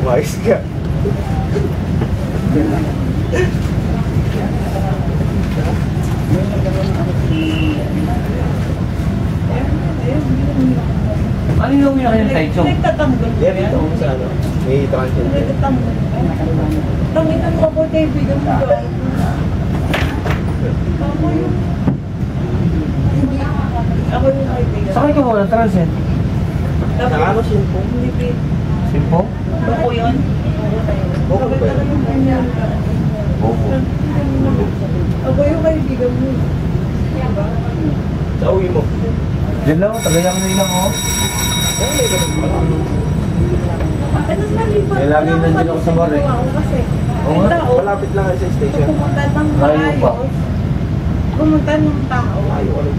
Mais ka. Ano yung gawin na kayo ng Taichung? Nagtatanggol ko Yan, yan. ito sa ano. May transient. Nagtatanggol. Tanginan mo ako, kaibigan mo ba? Ako yung... Hindi. Ako yung kaibigan. Sakay ka muna, transit. Saka ano, simpo? Hindi. Simpo? Ako yun. Boko ba yan? Boko. Ako yung kaibigan mo. Diba? Sa uwi mo. Diyan lang, tagayang na ilang ako. Ano may ganun pala? Ano sa lipat? Eh, lagi nandiyan ako sa bar eh. Kasi, Oo nga, Malapit lang sa station. pumunta ng Layo pa. maayos. Pumunta ng tao. Ayaw ko lang.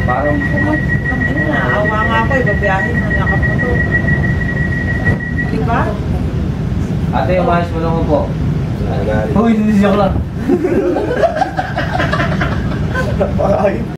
Parang Ano na, awa nga ako, ibabiyahin mo, nakaputo. Diba? ate, umayos mo lang ako po. Nagalit. Uy, sinisiyok lang. Napakaayos.